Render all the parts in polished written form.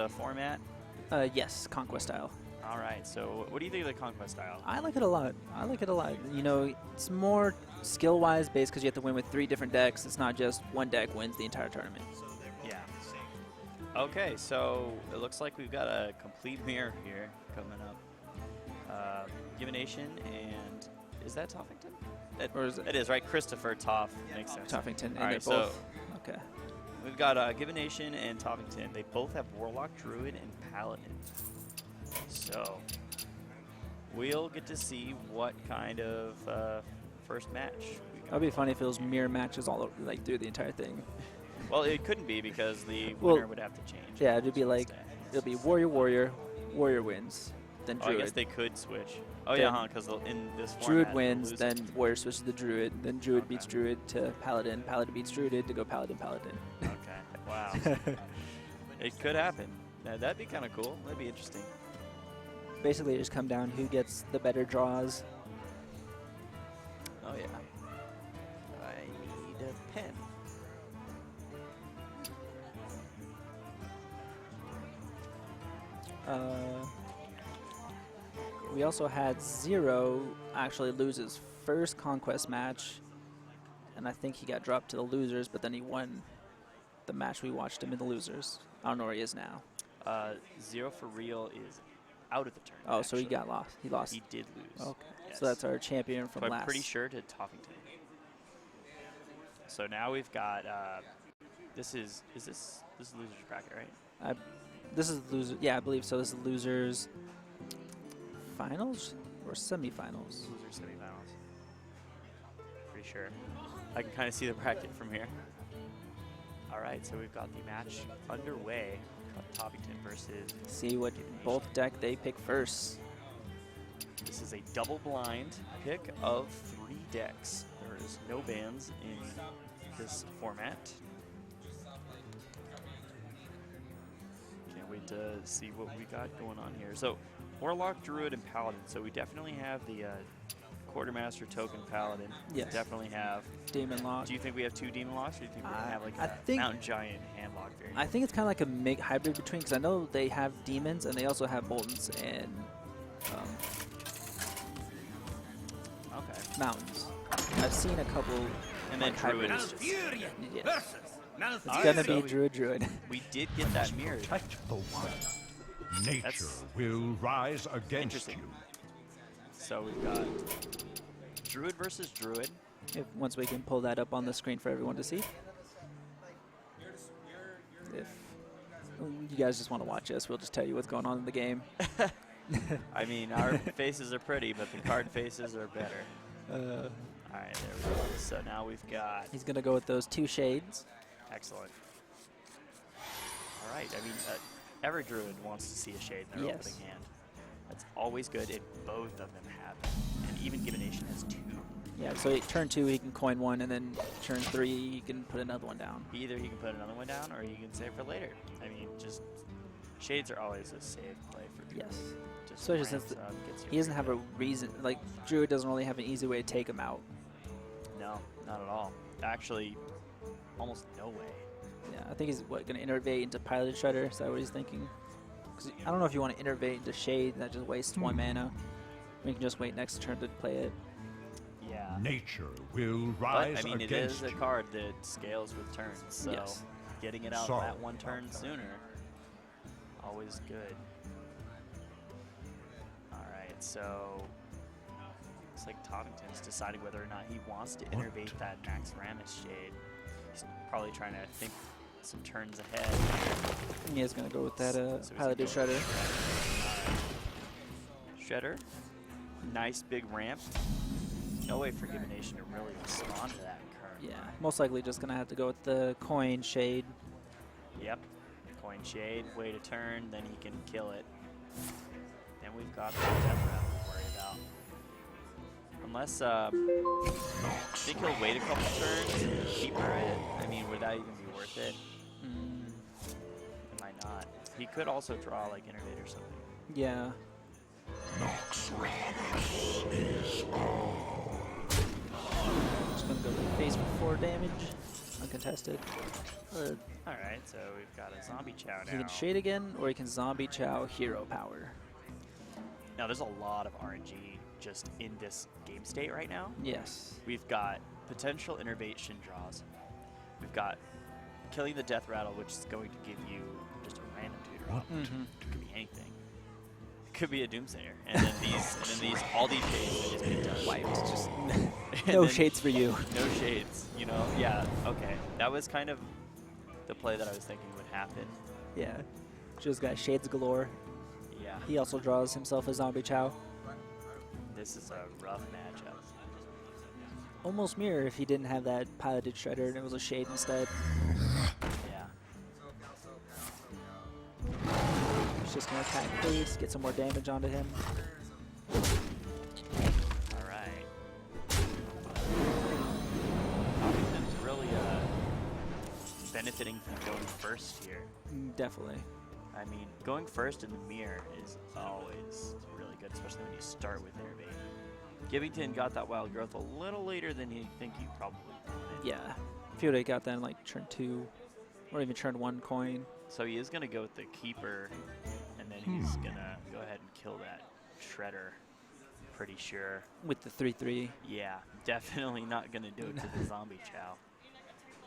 the format? Yes, Conquest style. All right. So what do you think of the Conquest style? I like it a lot. I like it a lot. You know, it's more skill-wise based because you have to win with 3 different decks. It's not just one deck wins the entire tournament. Yeah. Okay, so it looks like we've got a complete mirror here coming up. GibbiNation and is that Tophington? Or is it? It is, right? Christopher Toff makes sense. Tophington. And All right, they're both. Okay. We've got GibbiNation and Tophington. They both have Warlock, Druid, and Paladin. So we'll get to see what kind of first match we got. That'd be funny if it was mirror matches all over, like through the entire thing. Well, it couldn't be because the winner would have to change. Yeah, it'd be like it'll be Warrior, Warrior wins, then Druid. I guess they could switch. Oh yeah, because in this format, Druid wins, then Warrior switches to Druid, then Druid beats Druid to Paladin, Paladin beats Druid to go Paladin, Paladin. Okay, wow. It could happen. That'd be kind of cool. That'd be interesting. Basically, it just come down who gets the better draws. Oh yeah. I need a pen. We also had Zero actually lose his first Conquest match, and I think he got dropped to the losers, but then he won the match we watched him in the losers. I don't know where he is now. Zero for real is out of the tournament. Oh, so he got lost. He lost. He did lose. Okay. Yes. So that's our champion from so last. I'm pretty sure to Tophington. So now we've got this is losers bracket, right? This is loser. Yeah, I believe so. This is losers finals or semifinals. Losers semifinals. Pretty sure. I can kind of see the bracket from here. All right, so we've got the match underway. Tophington versus. See what both deck they pick first. This is a double blind pick of 3 decks. There is no bans in this format. Can't wait to see what we got going on here. So, Warlock, Druid, and Paladin. So we definitely have the Quartermaster token Paladin. Yes. We definitely have Demon Lock. Do you think we have 2 Demon Locks, or do you think we're gonna have like a Mountain Giant hand lock variant? I think it's kind of like a hybrid between, because I know they have demons and they also have boltons and mountains. I've seen a couple. And then Druid is hybrids. just. Yes. It's Gonna be Druid. We did get that mirrored. Protect the one. Nature will rise against you. So we've got Druid versus Druid. Once we can pull that up on the screen for everyone to see. If you guys just want to watch us, we'll just tell you what's going on in the game. I mean, our faces are pretty, but the card faces are better. All right, there we go. So now we've got. He's gonna go with those 2 shades. Excellent. All right, I mean, every Druid wants to see a shade in their opening hand. That's always good, and both of them have it. And even GibbiNation has 2. Yeah, so turn 2 he can coin 1, and then turn 3 he can put another one down. Either he can put another one down, or he can save for later. I mean, just shades are always a safe play for Druid. Yes. Just Especially since he doesn't have a reason, like Druid doesn't really have an easy way to take him out. No, not at all. Actually, almost no way. Yeah, I think he's going to innervate into Pilot Shredder. Is that what he's thinking? Because I don't know if you want to innervate into Shade, that just wastes 1 mana. We can just wait next turn to play it. Yeah. Nature will rise but, I mean, it against is a card that scales with turns, so getting it out that 1 turn sooner, always good. All right, so looks like Tophington's deciding whether or not he wants to innervate that Max Ramus Shade. He's probably trying to think some turns ahead. He is going to go with that Pilot Shredder. Shredder, nice big ramp. No way for GibbiNation to really respond to that current. Yeah, most likely just going to have to go with the coin Shade. Yep, coin Shade, wait a turn, then he can kill it. Then we've got the death rattle to worry about. Unless, I think he'll wait a couple turns and keeper it. I mean, would that even be worth it? It might not. He could also draw, like, Innervate or something. Yeah. Nox Ramus is all. Just going to go face for 4 damage. Uncontested. All right, so we've got a zombie chow now. He can shade again, or he can zombie chow hero power. Now, there's a lot of RNG just in this game state right now. Yes. We've got potential innervation draws. We've got killing the death rattle, which is going to give you just a random tutor. It could be anything. It could be a doomsayer, and then all these shades that just get done wiped. Just no shades for you. No shades, you know? Yeah, okay. That was kind of the play that I was thinking would happen. Yeah. Just got shades galore. Yeah. He also draws himself a zombie chow. This is a rough matchup. Almost mirror if he didn't have that piloted shredder and it was a shade instead. Yeah. He's just going to attack face, get some more damage onto him. All right. Tophington's really benefiting from going first here. Definitely. I mean, going first in the mirror is always really good, especially when you start with Innervate. GibbiNation got that wild growth a little later than he'd think he probably wanted. Yeah. If he would have got that in like turn 2, or even turn 1 coin. So he is going to go with the Keeper, and then he's going to go ahead and kill that Shredder, pretty sure. With the 3/3. Yeah, definitely not going to do it to the Zombie Chow.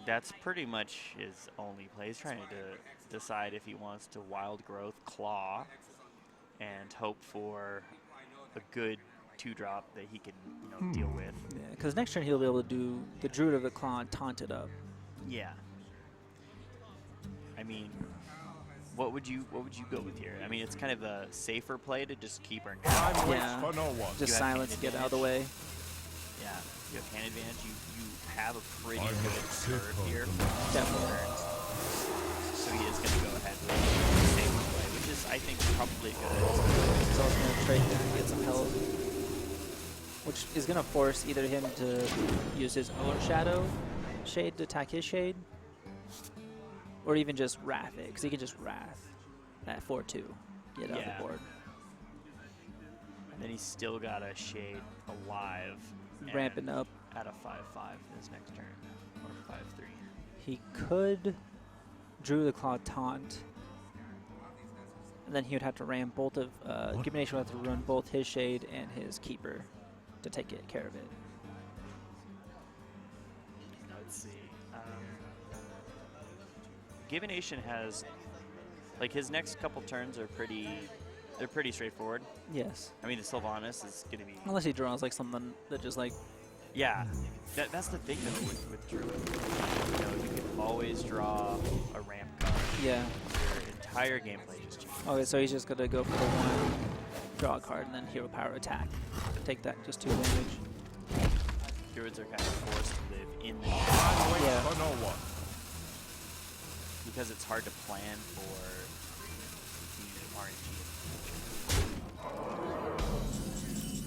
That's pretty much his only play. He's trying to decide if he wants to Wild Growth Claw and hope for a good 2-drop that he can, deal with. Yeah, because next turn he'll be able to do the Druid of the Claw and taunt it up. Yeah. I mean, what would you go with here? I mean, it's kind of a safer play to just keep her now. Time waits Yeah. for no one. Just You have silence, hand get out of the way. Yeah, you have hand advantage. You have a pretty I'm good sick curve of here. them. Definitely. So he is going to go ahead with the safer play, which is, I think, probably good. He's also going to trade down and get some health. Which is going to force either him to use his own Shadow Shade to attack his Shade, or even just Wrath it, because he can just Wrath that 4/2, get out of the board. And then he's still got a Shade alive. Ramping and up. At a 5/5 his next turn, or 5/3. He could Drew the Claw taunt, and then he would have to ram both of GibbiNation would have to run both his Shade and his Keeper to take care of it. Let's see. GibbiNation has, like, his next couple turns are they're pretty straightforward. Yes. I mean, the Sylvanas is going to be... Unless he draws like something that just like... Yeah, that's the thing though with Druid. You can always draw a ramp card. Yeah. Your entire gameplay just changes. Okay, so he's just going to go for the 1, draw a card, and then hero power attack. Take that, just 2 damage. Druids are kind of forced to live in the Time waits Yeah. for no one. because it's hard to plan for the RNG.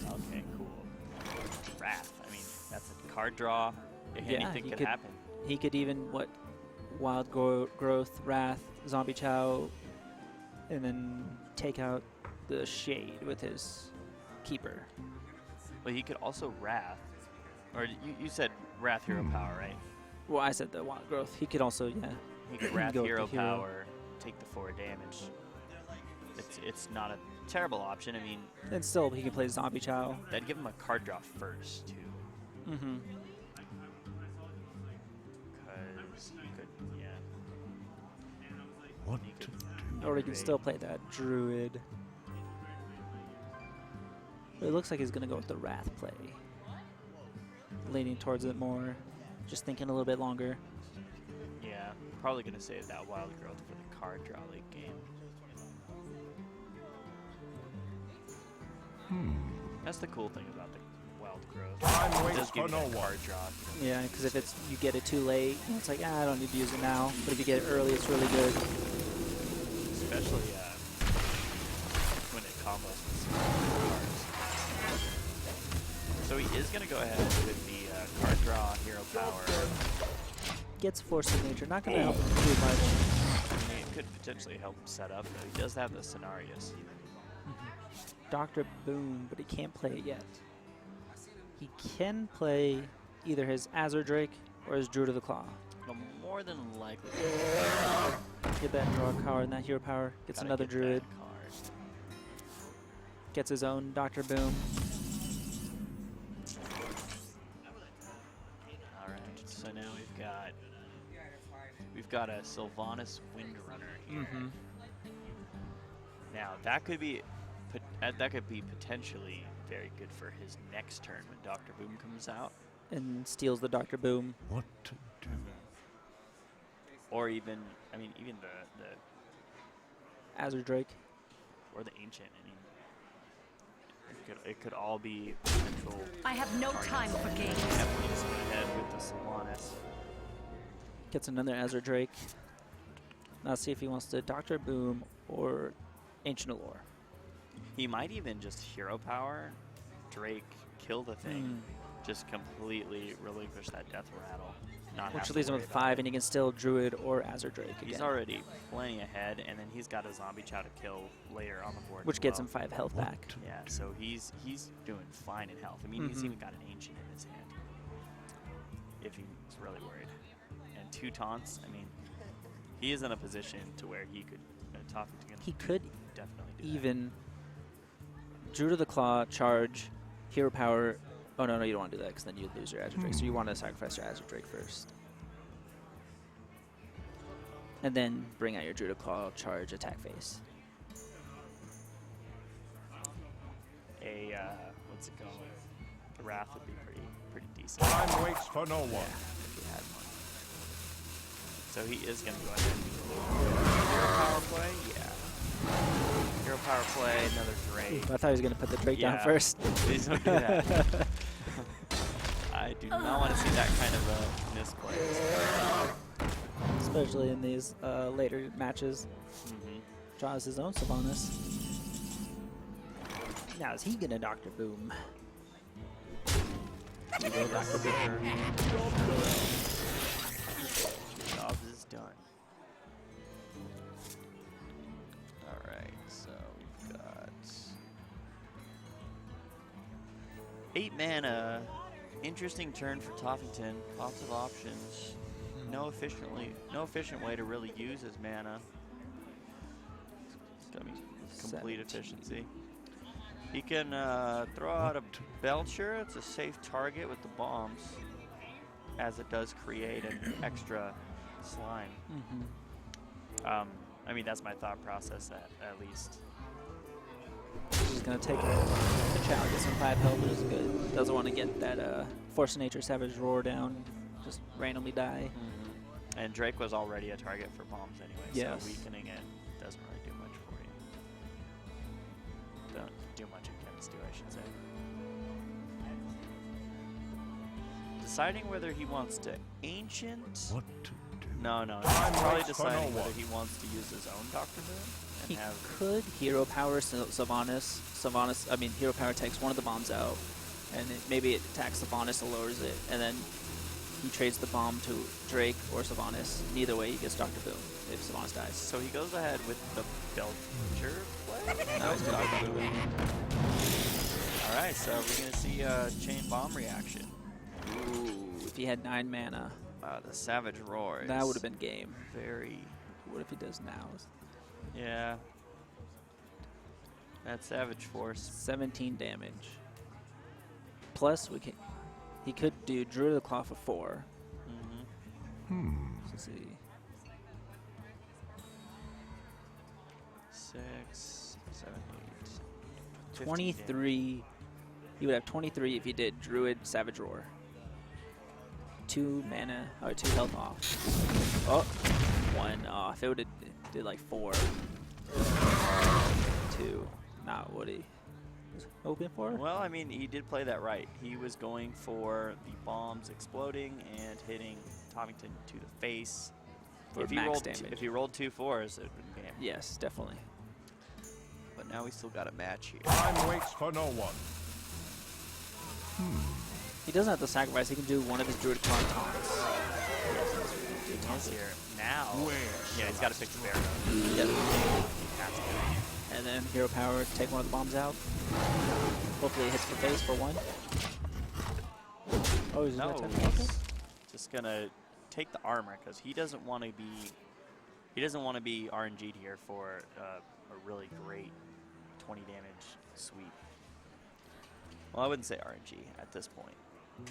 Okay, cool. Wrath. I mean, that's a card draw. Anything could happen. He could even, Wild Growth, Wrath, Zombie Chow, and then take out the Shade with his Keeper. Well, he could also Wrath. Or you said Wrath Hero Power, right? Well, I said the Wild Growth. He could also, yeah. He could Wrath Go with Hero the hero. Power, take the 4 damage. It's not a terrible option. I mean, And still, he can play Zombie Chow. that'd give him a card draw first, too. Mm-hmm. Because he could, yeah. What He to could do? Or he can still play that Druid. But it looks like he's going to go with the Wrath play. Leaning towards it more. Just thinking a little bit longer. Yeah, probably going to save that Wild Growth for the card draw late game. That's the cool thing about the Wild Growth. Time It waits does give for you no that one. card draw. Yeah, because if it's you get it too late, it's like, I don't need to use it now. But if you get it early, it's really good. Especially when it combos with some cards. So he is going to go ahead with the card draw, hero power. Gets Force of Nature. Not going to help him too much. I mean, it could potentially help him set up, though. He does have the scenarios. Dr. Boom, but he can't play it yet. He can play either his Azure Drake or his Druid of the Claw. It'll more than likely Get that draw card and that hero power. Gets gotta another get that Druid. card. Gets his own Dr. Boom. All right, so now we've got a Sylvanas Windrunner here. Mm-hmm. Now that could be potentially very good for his next turn when Dr. Boom comes out. And steals the Dr. Boom. What to do? Or even, I mean, even the Azure Drake. or the Ancient. I mean, it could all be potential. I have no time for games. Definitely just went ahead with the Sylvanas. Gets another Azure Drake. Now see if he wants to Dr. Boom or Ancient Allure. He might even just hero power, Drake, kill the thing, just completely relinquish that death rattle. Which leaves him with 5, and he can still Druid or Azure Drake again. He's already plenty ahead, and then he's got a zombie chow to kill later on the board. Which as gets well. him 5 health back. Yeah, so he's doing fine in health. I mean, he's even got an Ancient in his hand, if he's really worried. And 2 taunts. I mean, he is in a position to where he could He could definitely do even Druid of the Claw, charge, hero power. Oh, no, you don't want to do that because then you'd lose your Azure Drake. So you want to sacrifice your Azure Drake first. And then bring out your Druid of Claw, charge, attack phase. What's it called? The Wrath would be pretty decent. Time waits for no one. If he had one. So he is going to go ahead and do hero power play. Yeah. Hero power play, another Drake. I thought he was going to put the Drake down first. Please don't do that. I do not want to see that kind of a misplay. Especially in these later matches. Draws his own Sylvanas. Now is he going to Dr. Boom? He will Dr. Boom. Job is done. Alright, so we've got 8 mana. Interesting turn for Tophington. Lots of options. No efficient way to really use his mana. I mean, complete 17. efficiency. He can throw out a Belcher. It's a safe target with the bombs, as it does create an extra slime. I mean, that's my thought process at least. He's going to take a challenge, get some 5 health, which is good. Doesn't want to get that Force of Nature Savage Roar down, just randomly die. And Drake was already a target for bombs anyway, Yes. so weakening it doesn't really do much for you. Don't do much against you, I should say. Deciding whether he wants to Ancient. What to do? No. He's Time probably waits for no deciding whether one. he wants to use his own Dr. Boom and He have. could hero power Sylvanas. I mean, hero power takes one of the bombs out, and maybe it attacks Sylvanas and lowers it, and then he trades the bomb to Drake or Sylvanas. Neither way, he gets Dr. Boom if Sylvanas dies. So he goes ahead with the Belcher play. Now he's got Dr. Boom. All right, so we're gonna see a chain bomb reaction. Ooh, if he had 9 mana, The Savage Roar. that would have been game. very. What if he does now? Yeah. That Savage Force. 17 damage. Plus, he could do Druid of the Claw for 4. Let's see. 6, 7, 8. 15 23. He would have 23 if he did Druid Savage Roar. 2 mana, or 2 health off. Oh, 1 off. It would have did like 4. 2. Not what he was hoping for. Well, I mean, he did play that right. He was going for the bombs exploding and hitting Tophington to the face. For If he max rolled damage. if he rolled 2 4s, it would have been game. Yes, definitely. But now we still got a match here. Time waits for no one. He doesn't have to sacrifice. He can do one of his Druid Claw taunts. Yes, here. Now. Where? Yeah, he's got to fix the bear. Yep. He has to. And then hero power, take one of the bombs out. Hopefully it hits the face for 1. Oh, he's No, gonna attack. Okay. he's just gonna take the armor because he doesn't want to be RNG'd here for a really great 20 damage sweep. Well, I wouldn't say RNG at this point.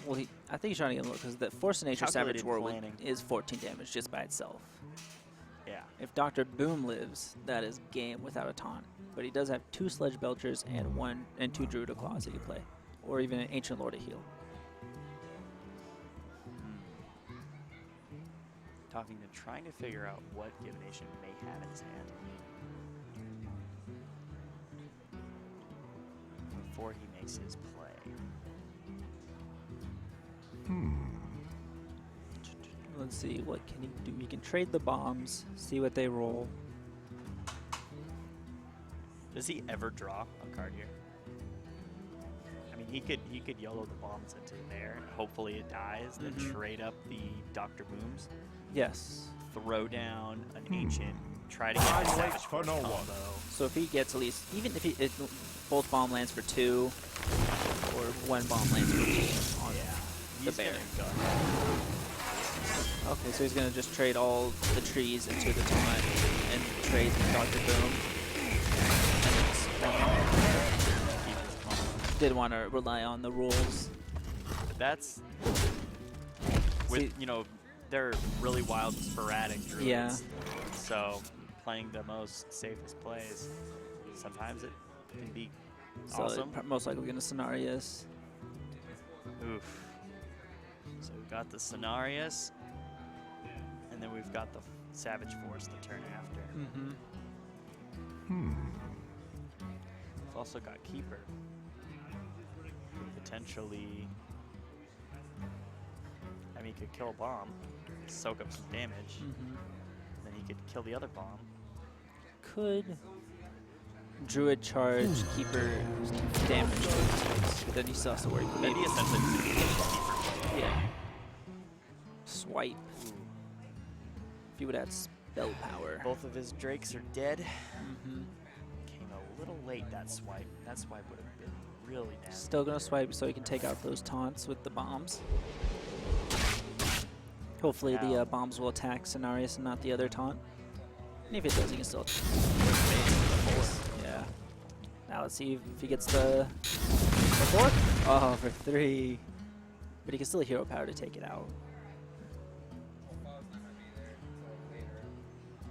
Well, I think he's trying to get a look because the Force of Nature Savage Calculated War planning. is 14 damage just by itself. Yeah. If Dr. Boom lives, that is game without a taunt. But he does have 2 Sledge Belchers and 2 Druid Claws he can play, or even an Ancient Lord to heal. Tophington trying to figure out what GibbiNation may have in his hand before he makes his play. Let's see, what can he do? He can trade the bombs, see what they roll. Does he ever draw a card here? I mean, he could YOLO the bombs into there. Hopefully it dies. Then trade up the Dr. Booms. Yes. Throw down an Ancient. Try to get a Savage Force combo. So if he gets at least, even if both bomb lands for 2, or 1 bomb lands for 2 on the bear. Go. Okay, so he's gonna just trade all the trees into the taunt and trade the Dr. Boom. Did want to rely on the rules. But that's with they're really wild and sporadic druids. Yeah. So playing the most safest plays, sometimes it can be So awesome. most likely gonna Cenarius. Oof. So we've got the Cenarius, and then we've got the Savage Force the turn after. We've also got Keeper. Could potentially, I mean, he could kill a bomb, soak up some damage, then he could kill the other bomb. Could Druid charge Keeper damage to his face, but then he still has to worry about Maybe essentially just a Keeper. Yeah. Swipe. If he would add spell power. Both of his Drakes are dead. Came a little late, that swipe. That swipe would have been really nasty. Still gonna swipe so he can take out those taunts with the bombs. Hopefully the bombs will attack Cenarius and not the other taunt. And if it does, he can still. Yeah. Now let's see if he gets the 4th. Oh, for 3. But he can still hero power to take it out.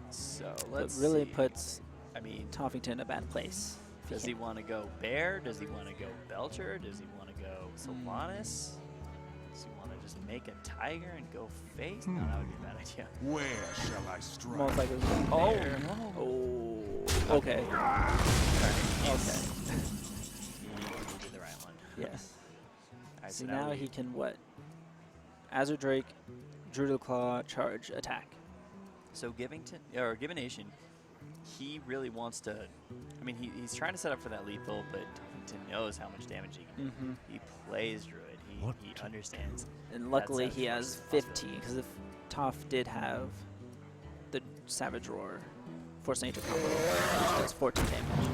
So But let's really see. puts I mean, Tophington in a bad place. does he want to go Bear? Does he want to go Belcher? Does he want to go Solanas? Does he want to just make a Tiger and go face? No, that would be a bad idea. Where shall I strike? Most likely. Oh, Bear. no. Oh. Okay. Okay. You did the right one. Yes. Alright, So now we- he can what? Azure Drake, Druid Claw, charge, attack. So GibbiNation, he really wants to. I mean, he's trying to set up for that lethal, but Tophington knows how much damage he can do. He plays Druid. He understands. And luckily Savage he Force has is a possibility. 15, because if Toph did have the Savage Roar Force Nature combo, which does 14 damage.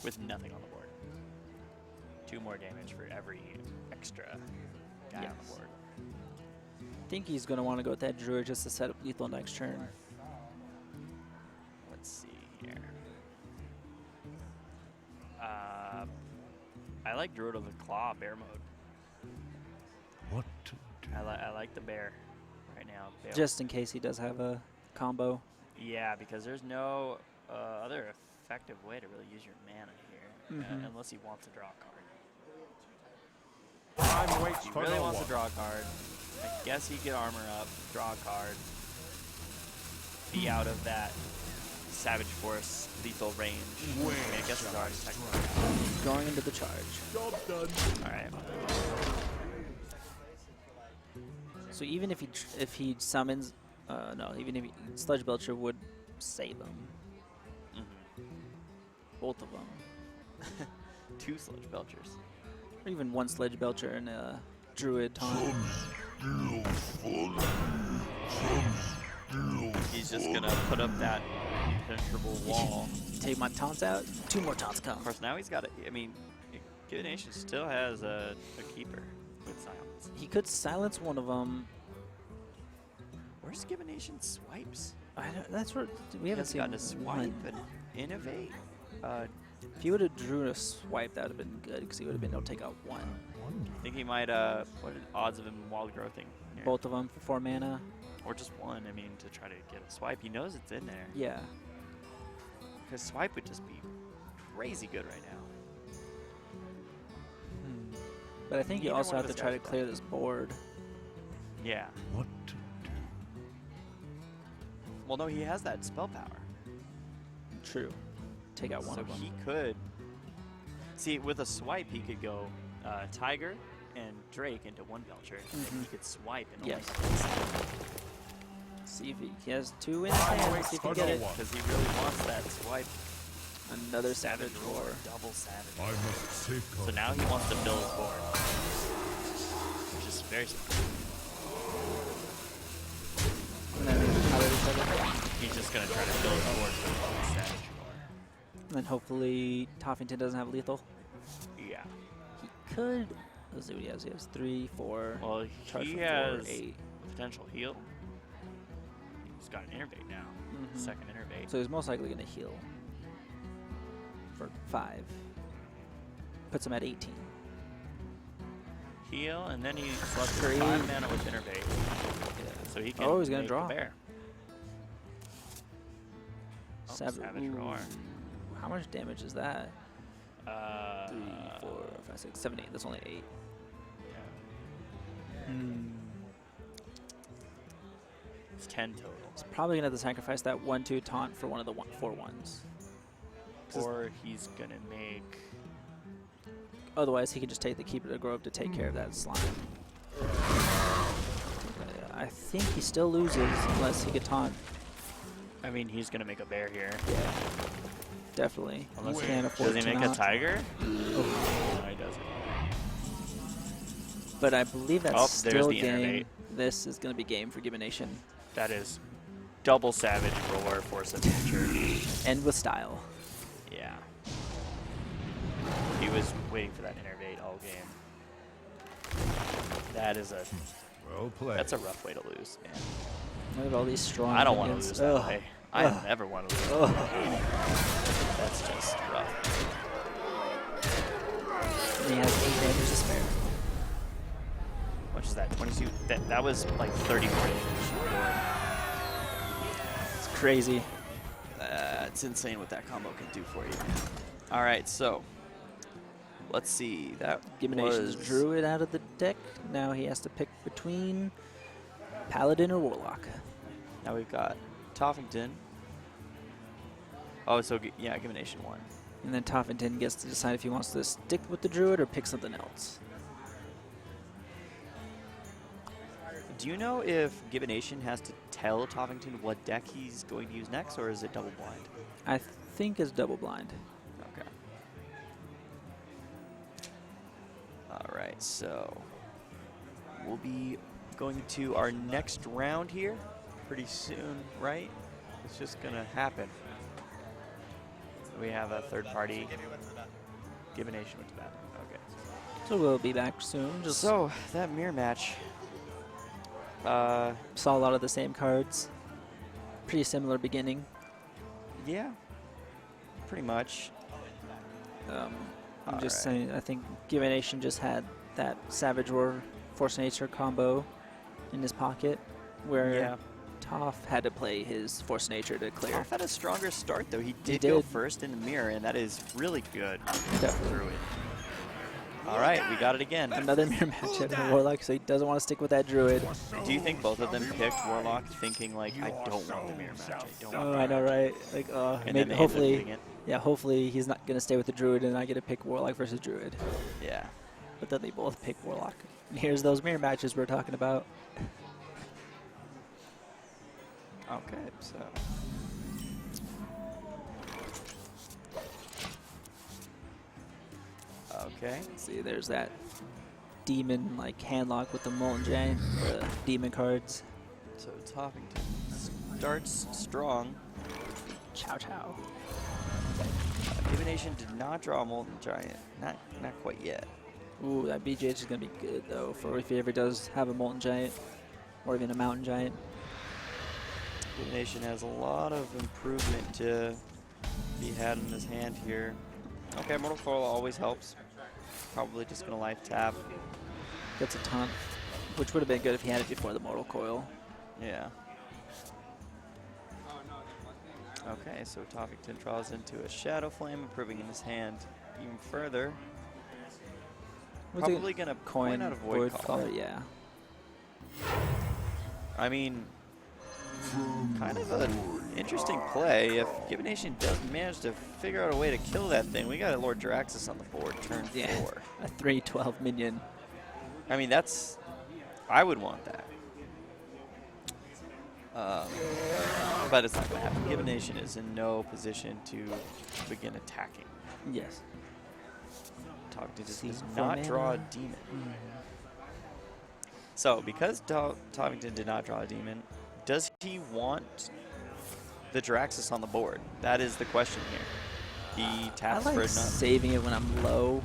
With nothing on the board. 2 more damage for every extra guy on the Yes. board. I think he's going to want to go with that Druid just to set up lethal next turn. Let's see here. I like Druid of the Claw bear mode. What to do? I like the bear right now. Bear. Just in case he does have a combo. Yeah, because there's no other effective way to really use your mana here, unless he wants to draw a card. Time waits He for really no wants one. to draw a card. I guess he could armor up, draw a card, be out of that Savage Force lethal range. I mean, I guess he's already technically Going into the charge. Job done. out. Alright. So even if he summons, no, even if Sludge Belcher would save him. Both of them. 2 Sludge Belchers. Or even 1 Sledge Belcher and a Druid taunt. He's just gonna put up that impenetrable wall. Take my taunts out, 2 more taunts come. Of course, now he's got it. I mean, GibbiNation still has a keeper with silence. He could silence one of them, Where's GibbiNation swipes? That's what we haven't seen. Gotten a swipe one. and innovate. If he would have drew a swipe, that would have been good because he would have been able to take out one. I think he might. What are the odds of him wild growthing? Here? Both of them for 4 mana. Or just one. I mean, to try to get a swipe. He knows it's in there. Yeah. Because swipe would just be crazy good right now. But I think you Either also one have of to those try to guys clear this board. Yeah. What to do? Well, no, he has that spell power. True. Take out one So of them. he could. See, with a swipe, he could go Tiger and Drake into one Belcher. And he could swipe and Yes. only See if he has 2 in his hand. See if he can get it. because he really wants that swipe. Another Savage Roar. Double Savage. I must safeguard. So now he wants to build his board, which is very smart. And then how did he set it? He's just gonna try to build his board for the Savage Roar. And then hopefully Tophington doesn't have lethal. Yeah. He could. Let's see what he has. He has 3, 4. Well, charge he for has 4, 8. potential heal. He's got an innervate now. Second innervate. So he's most likely going to heal for 5. Puts him at 18. Heal, and then he's left Three. 5 mana with innervate. So he can Oh, he's gonna make draw. the bear. Oh, Savage Roar. How much damage is that? 3, 4, 4, 5, 6, 7, 8. That's only 8. Yeah. It's 10 total. He's probably going to have to sacrifice that 1/2 taunt for one of the 4/1s. Or he's gonna make. Otherwise, he can just take the Keeper to Grove to take care of that slime. I think he still loses unless he could taunt. I mean, he's gonna make a bear here. Yeah, definitely. Unless he can't afford does he to make a not. tiger? Oh. No, he doesn't. But I believe that's Oh, there's still the game. innervate. This is going to be game for GibbiNation. That is double Savage Roar, Force of Nature. And with style. Yeah. He was waiting for that innervate all game. That is a. Well played. That's a rough way to lose. Yeah. Look at all these strong. I don't want to minions. lose that Ugh. way. I Ugh. never want to lose. Ugh. That's just rough. And he has 8 damage to spare. What is that? 22. That was like 34 damage. It's crazy. It's insane what that combo can do for you. All right, so let's see. That GibbiNation's was Druid out of the deck. Now he has to pick between Paladin or Warlock. Now we've got Tophington. Oh, so yeah, GibbiNation won. And then Tophington gets to decide if he wants to stick with the Druid or pick something else. Do you know if GibbiNation has to tell Tophington what deck he's going to use next, or is it double blind? I think it's double blind. Okay. All right, so we'll be going to our next round here pretty soon, right? It's just gonna happen. We have a third party. GibbiNation went to that. Okay. So we'll be back soon. Just So that mirror match. saw a lot of the same cards. Pretty similar beginning. Yeah. Pretty much. I'm just Alright. saying, I think GibbiNation just had that Savage Roar Force Nature combo in his pocket, where Yeah. Toph had to play his Force Nature to clear. Toph had a stronger start though. He did go did. first in the mirror, and that is really good. Definitely. Druid. All right, we got it again. Another mirror matchup for Warlock, so he doesn't want to stick with that Druid. Do you think both of them picked Warlock thinking like, I don't want the mirror match. I don't want Oh, the I know, mirror right? Like, match." And then maybe they ended up hopefully, winning it. yeah, hopefully he's not gonna stay with the Druid and I get to pick Warlock versus Druid. Yeah. But then they both pick Warlock. And here's those mirror matches we're talking about. Okay, so. Okay. See, there's that demon like handlock with the Molten Giant, the demon cards. So Tophington starts strong. Chow chow. GibbiNation did not draw a Molten Giant. Not quite yet. Ooh, that BJ is gonna be good though for if he ever does have a Molten Giant, or even a Mountain Giant. GibbiNation has a lot of improvement to be had in his hand here. Okay, Mortal Coil always helps. Probably just gonna life tap. Gets a taunt, which would have been good if he had it before the Mortal Coil. Yeah. Okay, so Tophington draws into a Shadow Flame, improving in his hand even further. Probably gonna point out a Void Caller. Yeah. I mean, kind of an interesting play. If GibbiNation does manage to figure out a way to kill that thing, we got a Lord Jaraxxus on the board, turn 4. A 3/12 minion. I mean, that's... I would want that. But it's not going to happen. GibbiNation is in no position to begin attacking. Yes. Tophington just does not draw a demon. So, because Tophington did not draw a demon, does he want the Jaraxxus on the board? That is the question here. He taps I for like a nut. saving it when I'm low.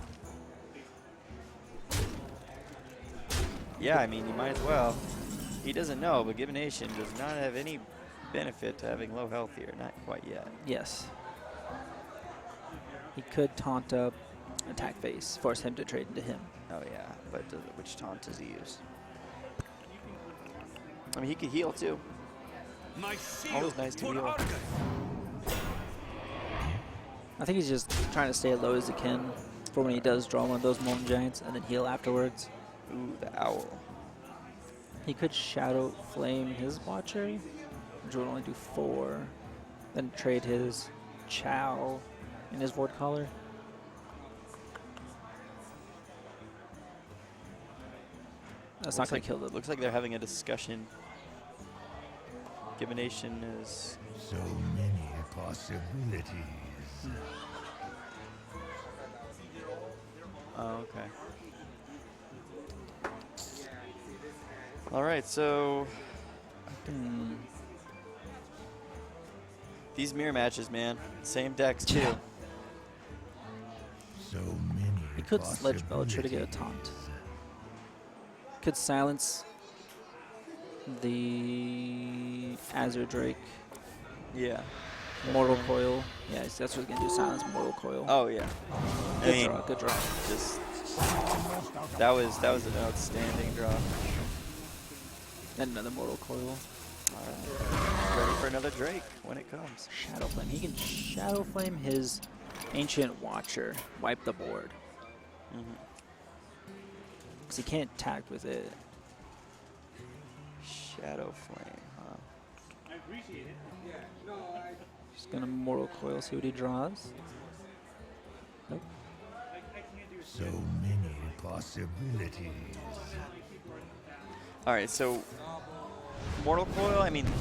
Yeah, I mean, you might as well. He doesn't know, but GibbiNation does not have any benefit to having low health here. Not quite yet. Yes. He could taunt up, attack face, force him to trade into him. Oh, yeah. But which taunt does he use? I mean, he could heal, too. Always nice to heal. I think he's just trying to stay as low as he can for when he does draw one of those Molten Giants and then heal afterwards. Ooh, the owl. He could Shadow Flame his Watcher, which would only do 4. Then trade his Chow in his Void Caller. That's not going to kill the... Looks like they're having a discussion. GibbiNation is... So many possibilities. Oh, okay. All right, so... These mirror matches, man. Same decks, too. So many. He could Sledge Belcher to get a taunt. Could silence the Azure Drake. Yeah. Mortal Coil. Yeah, that's what he's going to do, silence Mortal Coil. Oh, yeah. Good draw, good draw. Just... That was an outstanding draw. And another Mortal Coil. Alright. Ready for another Drake when it comes. Shadow Flame. He can Shadow Flame his Ancient Watcher. Wipe the board. Because he can't attack with it. Shadow Flame, huh? I appreciate it. Yeah, no, He's going to Mortal Coil, see what he draws. Nope. So many possibilities. Alright, so... Mortal Coil, I mean... Man.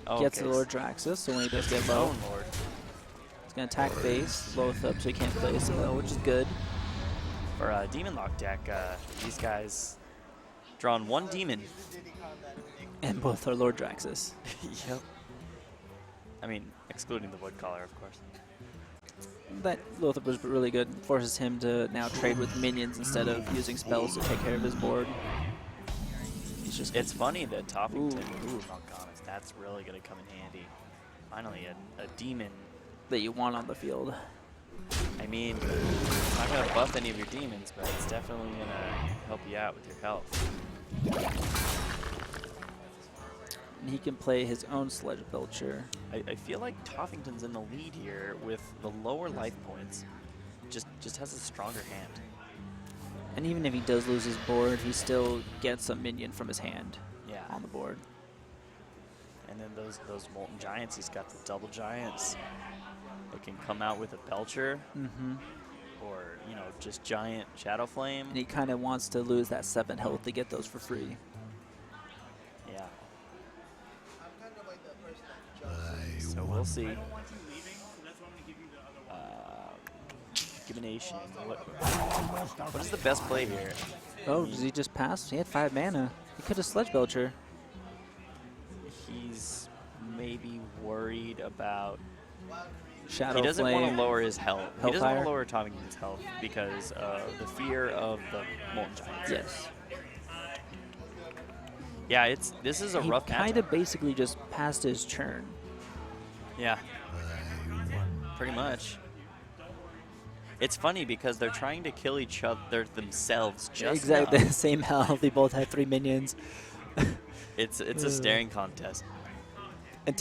Oh, Gets okay. the Lord Jaraxxus, so when he does get low, Lord. he's going to attack base, both up so he can't play spell, which is good. For a Demon Lock deck, these guys drawn 1 demon. And both are Lord Jaraxxus. Yep. I mean, excluding the Void Caller, of course. That Lothar was really good. Forces him to now trade with minions instead of using spells to take care of his board. He's just It's funny that Tophington, ooh, Mal'Ganis, that's really going to come in handy. Finally, a demon. that you want on the field. I mean, it's not going to buff any of your demons, but it's definitely going to help you out with your health. And he can play his own Sledge Belcher. I feel like Tophington's in the lead here with the lower life points. Just has a stronger hand. And even if he does lose his board, he still gets a minion from his hand on the board. And then those Molten Giants, he's got the double Giants. They can come out with a Belcher. Or, you know, just giant Shadow Flame. And he kind of wants to lose that 7 health to get those for free. Yeah. So we'll see. GibbiNation. What is the best play here? Oh, does he just pass? He had 5 mana. He could have Sledge Belcher. He's maybe worried about... Shadow He doesn't Flame. want to lower his health. He doesn't want Hellfire? to lower Tophington's health because of the fear of the Molten Giants. Yes. Yeah, this is a he rough kind matchup. of basically just passed his turn. Yeah, pretty much. It's funny because they're trying to kill each other themselves just Exactly now. the same health. They both had 3 minions. It's a staring contest. And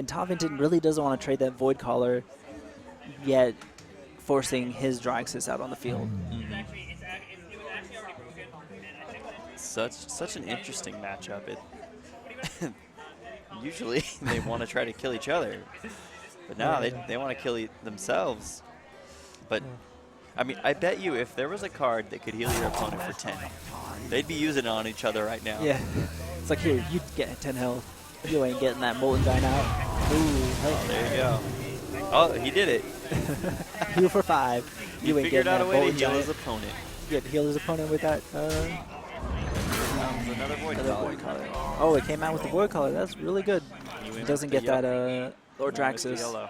Tophington really doesn't want to trade that Void Caller, yet forcing his Draxus out on the field. Such an interesting matchup. Usually they want to try to kill each other, but now they want to kill themselves. But I mean, I bet you if there was a card that could heal your opponent for 10, they'd be using it on each other right now. Yeah. It's like, here, you get 10 health. You ain't getting that Molten Giant out. Ooh, health. There you go. Oh, he did it. Heal for 5. He You ain't figured getting out a that way to Molten heal Giant. his opponent. Yeah, heal his opponent with that. Another Void Another Caller. Void Caller. Oh, it came out with the Void Caller. That's really good. He went He doesn't with get the that Lord Draxus. yellow.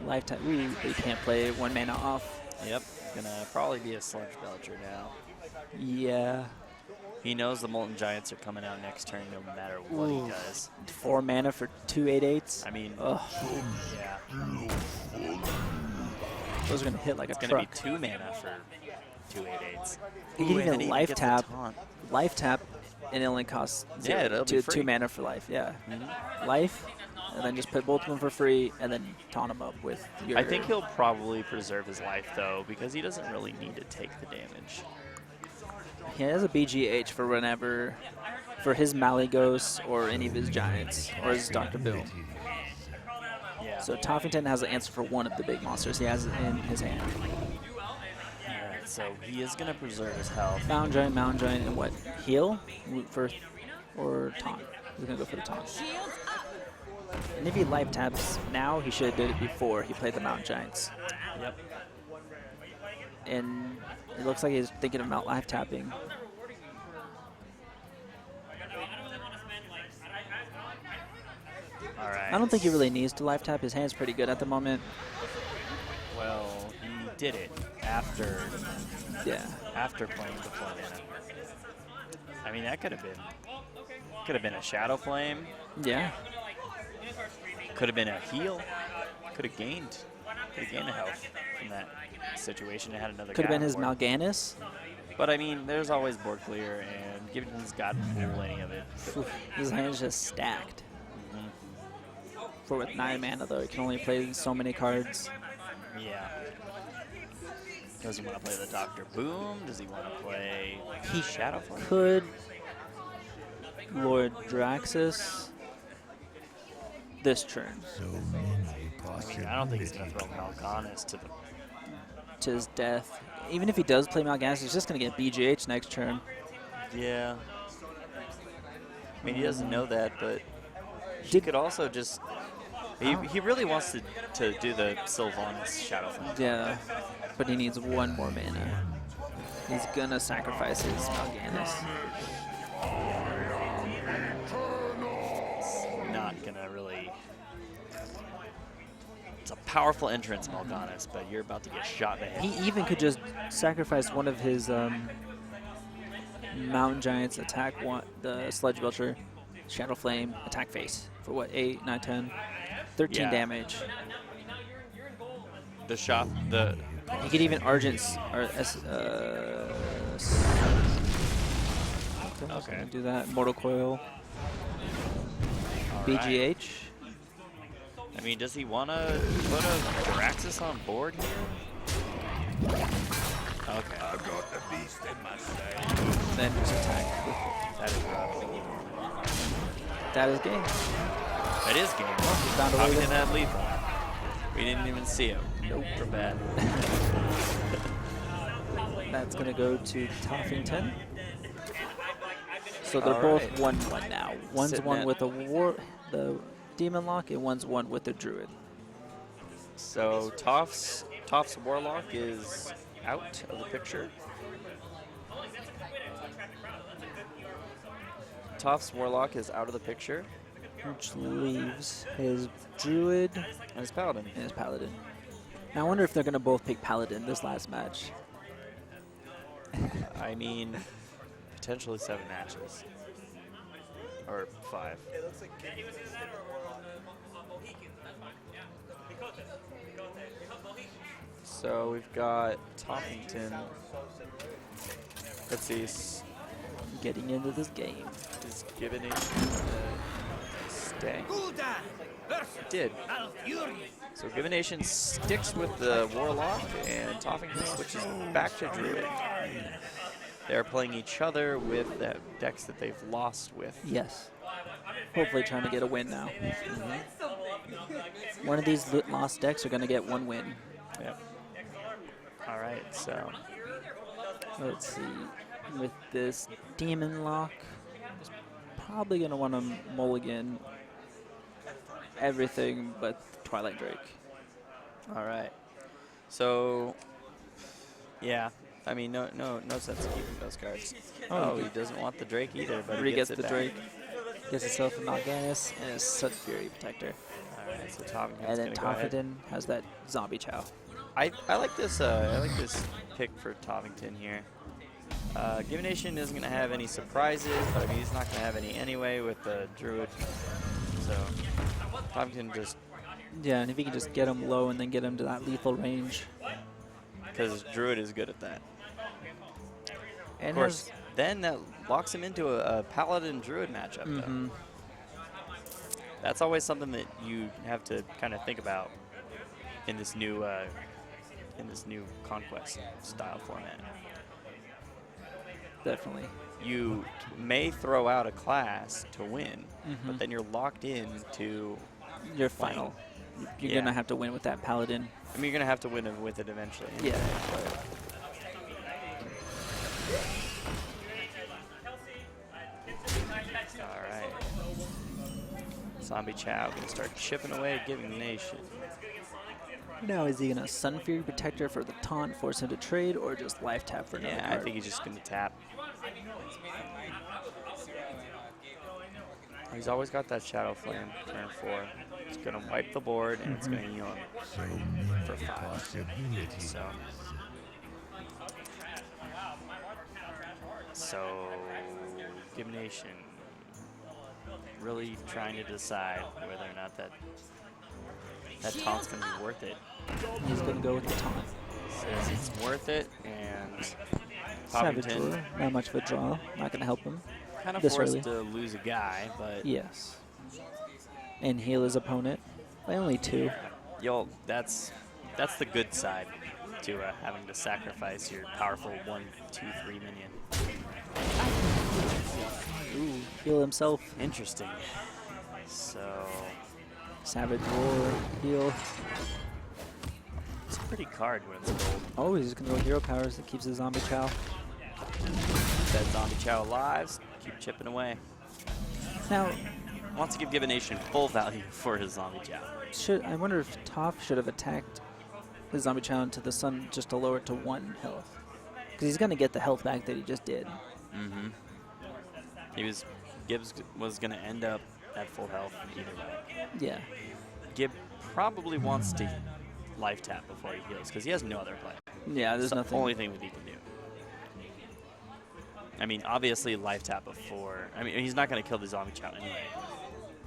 Lifetime. Ooh, but he can't play 1 mana off. Yep, gonna probably be a Sludge Belcher now. Yeah. He knows the Molten Giants are coming out next turn no matter what Ooh. he does. 4 mana for 2 8/8s. I mean, Ugh. yeah. Those are going to hit like It's a gonna be truck. 2 mana for 2 8/8s. You can Ooh, and even he life gets the tap. taunt. Life tap, and it only costs Yeah, it'll be free. 2 mana for life. Yeah. Mhm. Life, and then just put both of them for free, and then taunt them up with your. I think he'll probably preserve his life though, because he doesn't really need to take the damage. He has a BGH for whenever, for his Malygos or any of his Giants or his Dr. Bill. Yeah. So Tophington has an answer for one of the big monsters he has in his hand. Alright, so he is gonna preserve his health. Mountain Giant, and what? Heal first or taunt? He's gonna go for the taunt. And if he life taps now, he should have did it before he played the Mountain Giants. Yep. And it looks like he's thinking about life tapping. Alright. I don't think he really needs to life tap. His hand's pretty good at the moment. Well, he did it after playing the 4 mana. I mean, that could have been a Shadow Flame. Yeah. Could have been a heal. Could have gained a health from that situation. It had another. Could have guy been his on board. Mal'Ganis. But I mean, there's always board clear, and GibbiNation's got any of it. His hand's just stacked. For with 9 mana though, he can only play so many cards. Yeah. Does he want to play the Dr. Boom? Does he want to play Shadow Flame? Could Lord Draxus this turn I mean, I don't think he's going to throw Mal'Ganis to his death. Even if he does play Mal'Ganis, he's just going to get BGH next turn. Yeah. I mean, he doesn't know that, but he could also just... He really wants to do the Sylvanas Shadow Flame. Yeah, but he needs 1 more mana. He's going to sacrifice his Mal'Ganis. It's not going to really... It's a powerful entrance, Mal'Ganis, but you're about to get shot in the head. He even could just sacrifice one of his Mountain Giants, attack the Sludge Belcher, Shadow Flame, attack face for what, 8, 9, 10, 13 damage. The shot, He could even Argent Okay. do that. Mortal Coil. BGH. I mean, does he want to put a Draxus on board here? Okay. I've got the beast in my sight. Then just attack. That is rough. That is game. That is game. He found a way Probably to- didn't have lethal. We didn't even see him. Nope. For bad. That's going to go to Tophington. So they're All both right. 1-1 now. One's Sitting one at- with the Demon Lock, and one's one with the Druid. So Toph's Warlock is out of the picture. Toph's Warlock is out of the picture. Which leaves his Druid And his Paladin. and his Paladin. Now I wonder if they're going to both pick Paladin this last match. I mean, potentially 7 matches. Or 5. So we've got Tophington. Let's see. Getting into this game. Is GibbiNation stay? It did. So GibbiNation sticks with the Warlock, and Tophington switches back to Druid. They're playing each other with the decks that they've lost with. Yes. Hopefully trying to get a win now. One of these lost decks are going to get 1 win. Yep. All right, so Let's see. With this Demon Lock, probably going to want to mulligan everything but Twilight Drake. all right. So yeah, I mean no sense of keeping those cards. Oh, he doesn't want the Drake either, but he gets the it back. Drake. Gets himself an Organis and a Sudden Fury Protector. All right, so Tophington's And then gonna go ahead. Tophington has that Zombie Chow. I like this. I like this pick for Tophington here. GibbiNation isn't going to have any surprises, but I mean he's not going to have any anyway with the Druid. So Tophington just Yeah, and if he can just get him low and then get him to that lethal range. because Druid is good at that. And Of course, then that locks him into a Paladin Druid matchup. Though. That's always something that you have to kind of think about in this new Conquest style format. definitely. You may throw out a class to win, but then you're locked in to Your final. You're Yeah. going to have to win with that Paladin. I mean, you're gonna have to win with it eventually. Yeah. All right. Zombie Chow gonna start chipping away at GibbiNation. Now, is he going to Sun Fury Protector for the taunt, force him to trade, or just life tap for another Yeah, I card? think he's just gonna tap. He's always got that Shadow Flame turn 4. It's gonna wipe the board and it's gonna heal him for 5. So GibbiNation really trying to decide whether or not that taunt's gonna be worth it. He's going to go with the taunt. Says it's worth it, and Savage Tophington Roar, not much of a draw. Not going to help him. kind of this forced early. to lose a guy, but Yes. And heal his opponent by only 2. that's the good side to having to sacrifice your powerful 1, 2, 3 minion. Ooh, heal himself. Interesting. So Savage Roar, heal. it's a pretty card when it's gold. Oh, he's going to go Hero Powers that keeps the Zombie Chow. That Zombie Chow alive, keep chipping away. Now, Wants to give GibbiNation full value for his Zombie Chow. I wonder if Toph should have attacked the Zombie Chow into the sun just to lower it to 1 health. Because he's going to get the health back that he just did. Gibbs was going to end up at full health either way. Yeah. Gib probably wants to life tap before he heals because he has no other play. Yeah, there's It's the nothing. only thing that he can do. I mean, obviously life tap before. I mean, he's not going to kill the Zombie Chow anyway.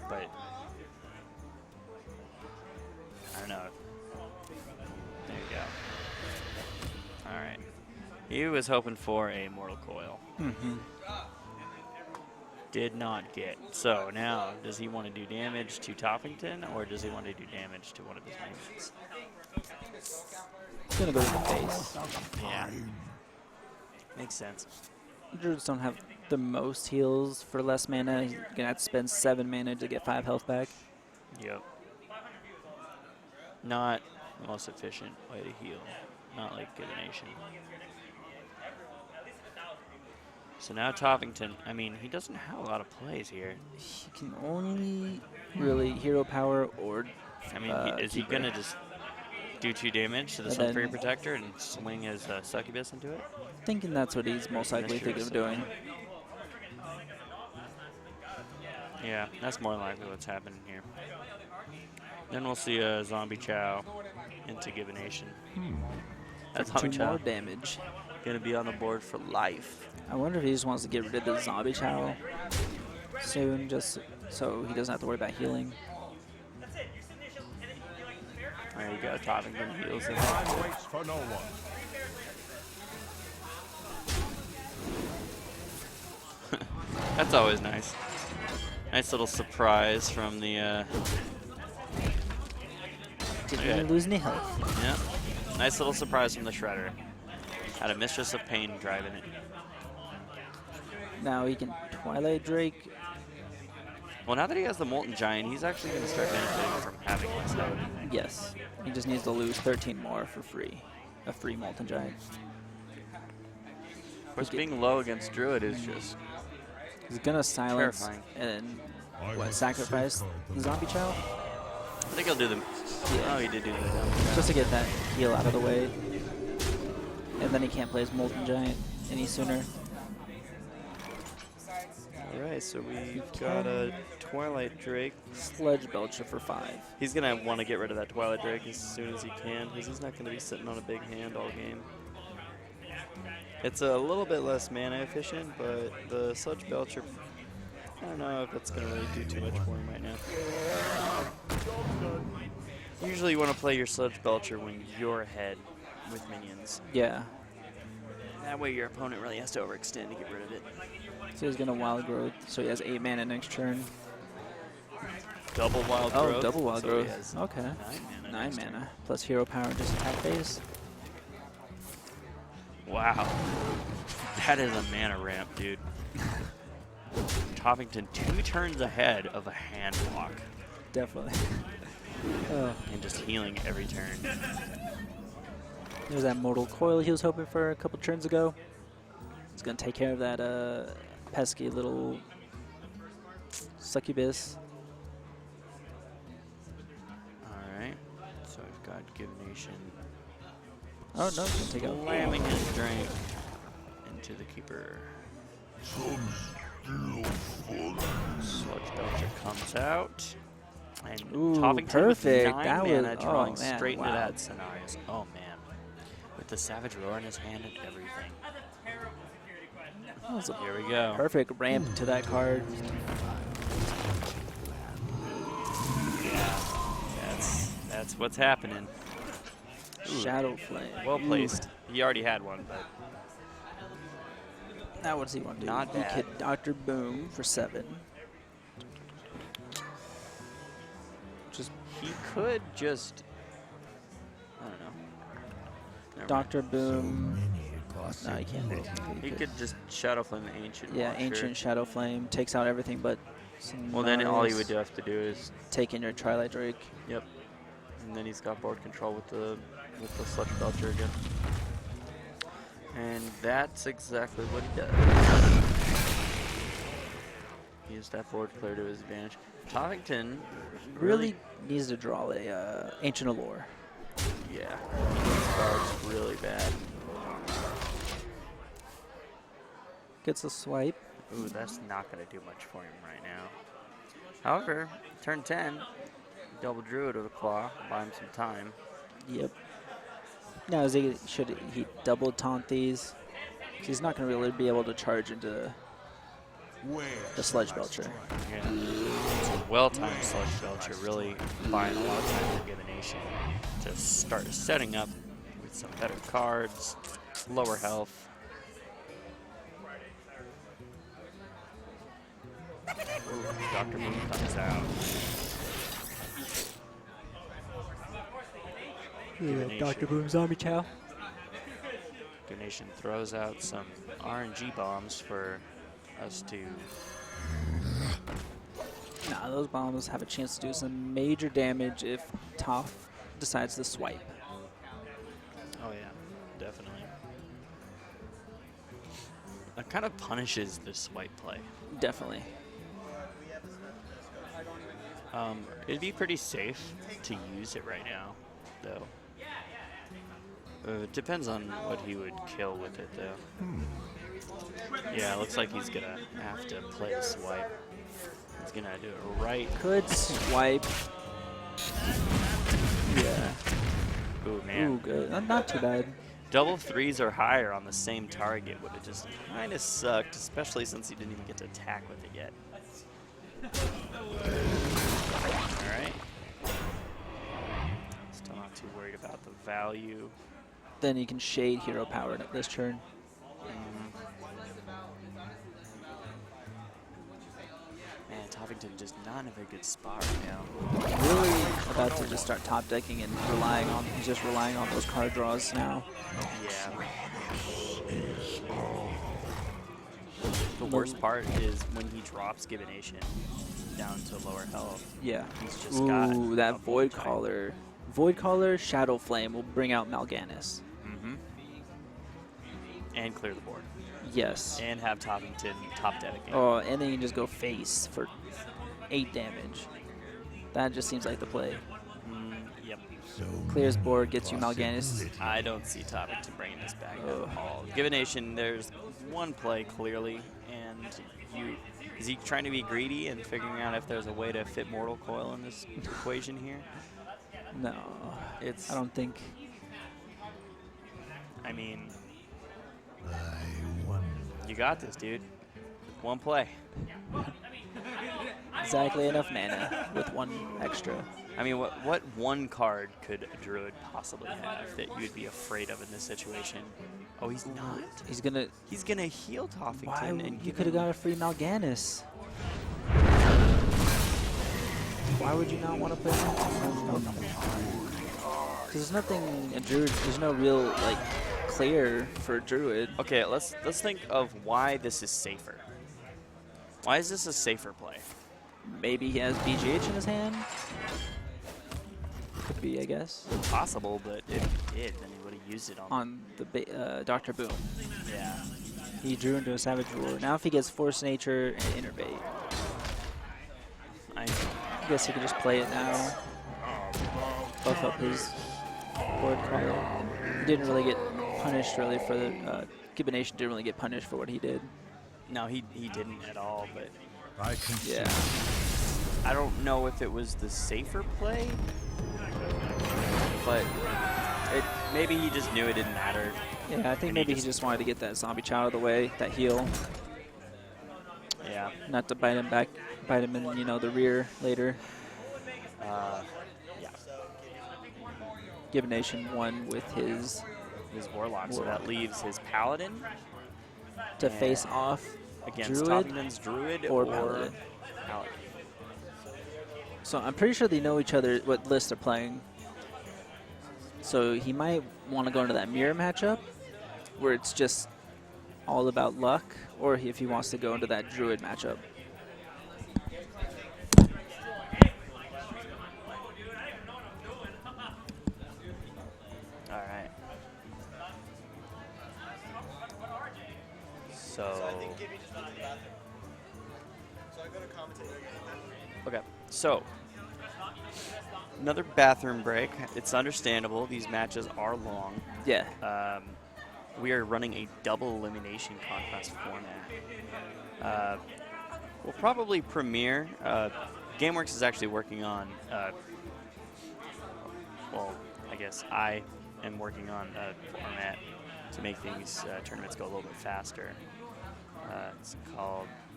But I don't know. There you go. All right. He was hoping for a Mortal Coil. Did not get. So now, does he want to do damage to Tophington, or does he want to do damage to one of his minions? He's going to go with the base. Yeah. Makes sense. Druids don't have the most heals for less mana. He's going to have to spend 7 mana to get 5 health back. Yep. Not the most efficient way to heal. Not like GibbiNation. So now Tophington, I mean, he doesn't have a lot of plays here. He can only really Hero Power or I mean, is he Keeper. going to just do 2 damage to the And Sun Fury then- Protector and swing his Succubus into it? Thinking that's what he's most likely thinking of doing. Yeah, that's more likely what's happening here. Then we'll see a Zombie Chow into GibbiNation. That's for 2 Zombie Chow. more damage. Gonna be on the board for life. I wonder if he just wants to get rid of the Zombie Chow soon, just so he doesn't have to worry about healing. There you go, Tophington heals him. Time waits for no one. That's always nice. Nice little surprise from the, Didn't Okay. even lose any health. yeah. Nice little surprise from the Shredder. Had a Mistress of Pain driving it. Now he can Twilight Drake. Well, now that he has the Molten Giant, he's actually going to start benefiting from having less health. Yes. He just needs to lose 13 more for free. A free Molten Giant. Of course, being low against Druid is just He's gonna silence Terrifying. and then I what, was sacrifice sick of the Zombie Chow? I think he'll do the. Oh, he did do the damage. Just to get that heal out of the way. And then he can't play his Molten Giant any sooner. Alright, so we've got a Twilight Drake. Sludge Belcher for 5. He's going to want to get rid of that Twilight Drake as soon as he can, because he's not going to be sitting on a big hand all game. It's a little bit less mana efficient, but the Sludge Belcher, I don't know if it's going to really do too much for him right now. Usually you want to play your Sludge Belcher when you're ahead with minions. Yeah. That way your opponent really has to overextend to get rid of it. So he's gonna Wild Growth, so he has 8 mana next turn. Double Wild Oh, Growth. double Wild so he Growth. has Okay. 9 mana. 9 next turn. mana. Plus Hero Power, just attack phase. Wow. That is a mana ramp, dude. Tophington 2 turns ahead of a hand block Definitely. Oh, and just healing every turn. there's that Mortal Coil he was hoping for a couple turns ago. It's gonna take care of that pesky little succubus. Alright. So we've got GibbiNation Oh no, it's gonna take out. slamming his drink into the keeper. Sludge Belcher comes out. And Ooh, Tophington perfect. with 9 That mana was- drawing oh, man, straight wow. into that scenario. Oh man. With the Savage Roar in his hand and everything. That was a Here we go. perfect ramp to that card. Yeah. That's what's happening. Ooh. Shadow Flame. Well Ooh. placed. He already had one, but Now what's he want to do? Not He bad. could Dr. Boom for 7. Just he could just, I don't know. Never mind. Dr. Boom. No, he can't. He could just Shadow Flame the Ancient. Yeah, Launcher. Ancient Shadow Flame takes out everything but. Well, then all he Scenarios. would have to do is, Take in your Twilight Drake. yep. And then he's got board control with the Sludge Belcher again. And that's exactly what he does. Use that board clear to his advantage. Tophington Really needs to draw a Ancient Allure. yeah, this card's really bad. Gets a swipe. Ooh, that's not going to do much for him right now. However, turn 10, double Druid with a Claw, buy him some time. Yep. Now should he double taunt these? 'Cause he's not going to really be able to charge into the Sludge Belcher. Yeah. It's a well-timed Sludge Belcher, really buying a lot of time for GibbiNation to start setting up with some better cards, lower health. Ooh, Dr. Boom comes out. GibbiNation. Dr. Boom Zombie Chow. GibbiNation throws out some RNG bombs for us to. Nah, those bombs have a chance to do some major damage if Toph decides to swipe. Oh yeah, definitely. That kind of punishes the swipe play. Definitely. It'd be pretty safe to use it right now, though. It depends on what he would kill with it, though. Yeah, it looks like he's gonna have to play a swipe. He's gonna do it right. Could swipe. Yeah. Ooh, man. Ooh, good. Not too bad. Double threes or higher on the same target would have just kind of sucked, especially since he didn't even get to attack with it yet. All right. Still not too worried about the value. Then you can shade hero power this turn. Man, Tophington just not in a very good spot right now. Really about to just start top decking and he's just relying on those card draws now. Yeah. The worst part is when he drops GibbiNation down to lower health. Yeah. He's just got that a Void type. Caller. Void Caller, Shadow Flame will bring out Mal'Ganis. And clear the board. Yes. And have Tophington top deck again. Oh, and then you can just go face for 8 damage. That just seems like the play. Yep. Clears board, gets you Mal'Ganis. I don't see Tophington bringing this back at all. GibbiNation, there's one play clearly, and is he trying to be greedy and figuring out if there's a way to fit Mortal Coil in this equation here? No, I don't think. I mean, you got this, dude. One play. Exactly enough mana with 1 extra. I mean, what one card could a Druid possibly have that you'd be afraid of in this situation? Oh, he's not. He's gonna heal Tophington. Why? And You could have got a free Mal'Ganis. Why would you not want to play Mal'Ganis? Because there's nothing a Druid. There's no real like clear for a Druid. Okay, let's think of why this is safer. Why is this a safer play? Maybe he has BGH in his hand. Could be, I guess. Possible, but if he did, then he would have used it On the Dr. Boom. Yeah. He drew into a Savage Roar. Now if he gets Force Nature and Innervate, I guess he can just play it now. Buff up his board call. He didn't really get punished really for the GibbiNation didn't really get punished for what he did. No, he didn't at all, but Yeah. I don't know if it was the safer play, but maybe he just knew it didn't matter. Yeah, I think maybe he just wanted to get that zombie chow out of the way, that heal. Yeah. Not to bite him in, the rear later. Yeah. GibbiNation won with his Warlock, so that leaves his Paladin to face off against Druid Tophington's Druid or Paladin. Paladin. So I'm pretty sure they know each other, what list they're playing. So he might want to go into that mirror matchup where it's just all about luck, or if he wants to go into that Druid matchup. All right. Okay, so another bathroom break. It's understandable. These matches are long. Yeah. We are running a double elimination conquest format. We'll probably premiere. GameWorks is actually working on, well, I guess I am working on a format to make these tournaments go a little bit faster.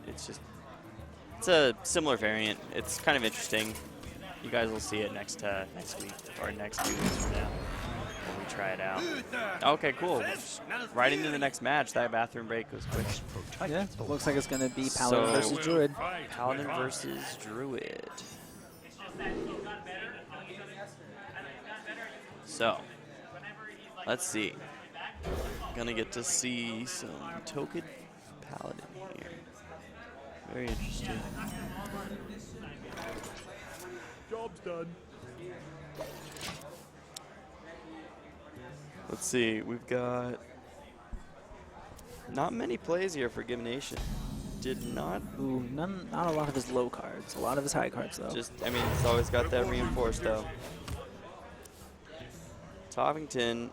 It's a similar variant. It's kind of interesting. You guys will see it next week, or next 2 weeks from now when we try it out. Okay, cool. Right into the next match. That bathroom break was quick. Yeah, looks like it's going to be Paladin versus Druid. Paladin versus Druid. So, let's see. Gonna get to see some token Paladin here. Very interesting. Job's done. Let's see. We've got not many plays here for GibbiNation. Did not. Ooh, not a lot of his low cards. A lot of his high cards, though. I mean, it's always got that reinforced, though. Tophington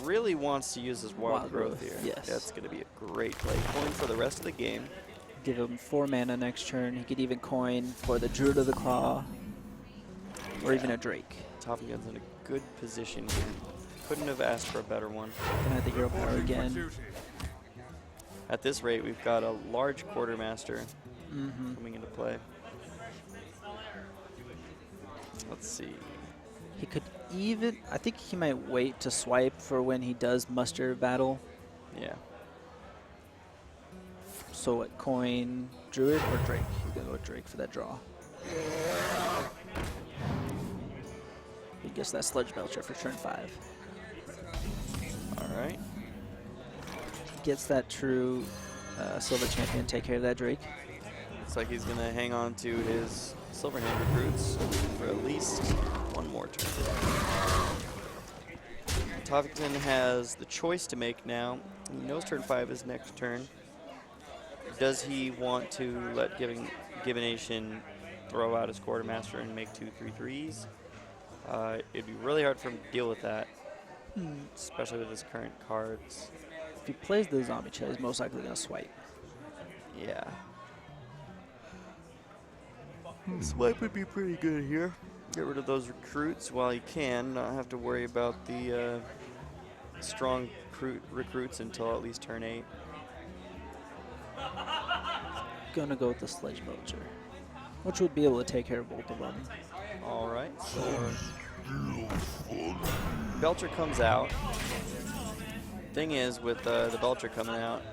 really wants to use his wild growth here. Yes. That's going to be a great play point for the rest of the game. Give him 4 mana next turn. He could even coin for the Druid of the Claw, or even a Drake. Tophington's in a good position here. couldn't have asked for a better one. Gonna have the hero power Reporting for again. duty. At this rate, we've got a large quartermaster Mm-hmm. coming into play. Let's see. He could even, I think he might wait to swipe for when he does muster battle. Yeah. So what, coin Druid or Drake? He's gonna go with Drake for that draw. He gets that Sludge Belcher for turn 5. All right. Gets that true Silver Champion, take care of that Drake. Looks like he's going to hang on to his Silver Hand recruits for at least one more turn. Tophington has the choice to make now. He knows turn 5 is next turn. Does he want to let GibbiNation throw out his quartermaster and make 2 3/3s? It'd be really hard for him to deal with that, especially with his current cards. If he plays the Zombie Chill, he's most likely gonna swipe. Yeah. Swipe would be pretty good here. Get rid of those recruits while you can. Not have to worry about the strong recruits until at least turn 8. Gonna go with the Sludge Belcher, which would be able to take care of both of them. All right, so Belcher comes out. Thing is, with the Belcher coming out,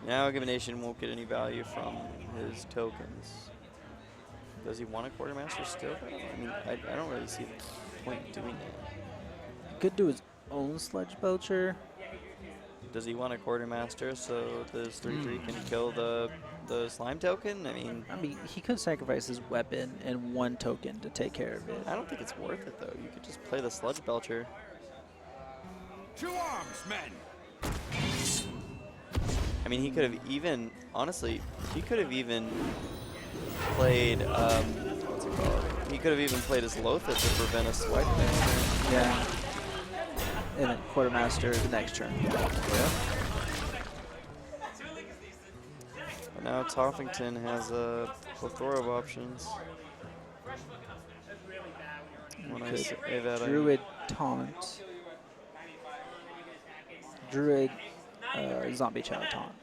now GibbiNation won't get any value from his tokens. Does he want a quartermaster still? I mean, I don't really see the point in doing that. He could do his own Sludge Belcher. Does he want a quartermaster so this 3/3 can kill the slime token? I mean, He could sacrifice his weapon and one token to take care of it. I don't think it's worth it though. You could just play the Sludge Belcher. To arms, men! I mean, he could have even, honestly, he could have even played, what's it called? He could have even played his Lothar to prevent a swipe there. Yeah. And then Quartermaster the next turn. Yeah. But now Tophington has a plethora of options. When I say that, Druid Taunt. Druid Zombie Chow Taunt.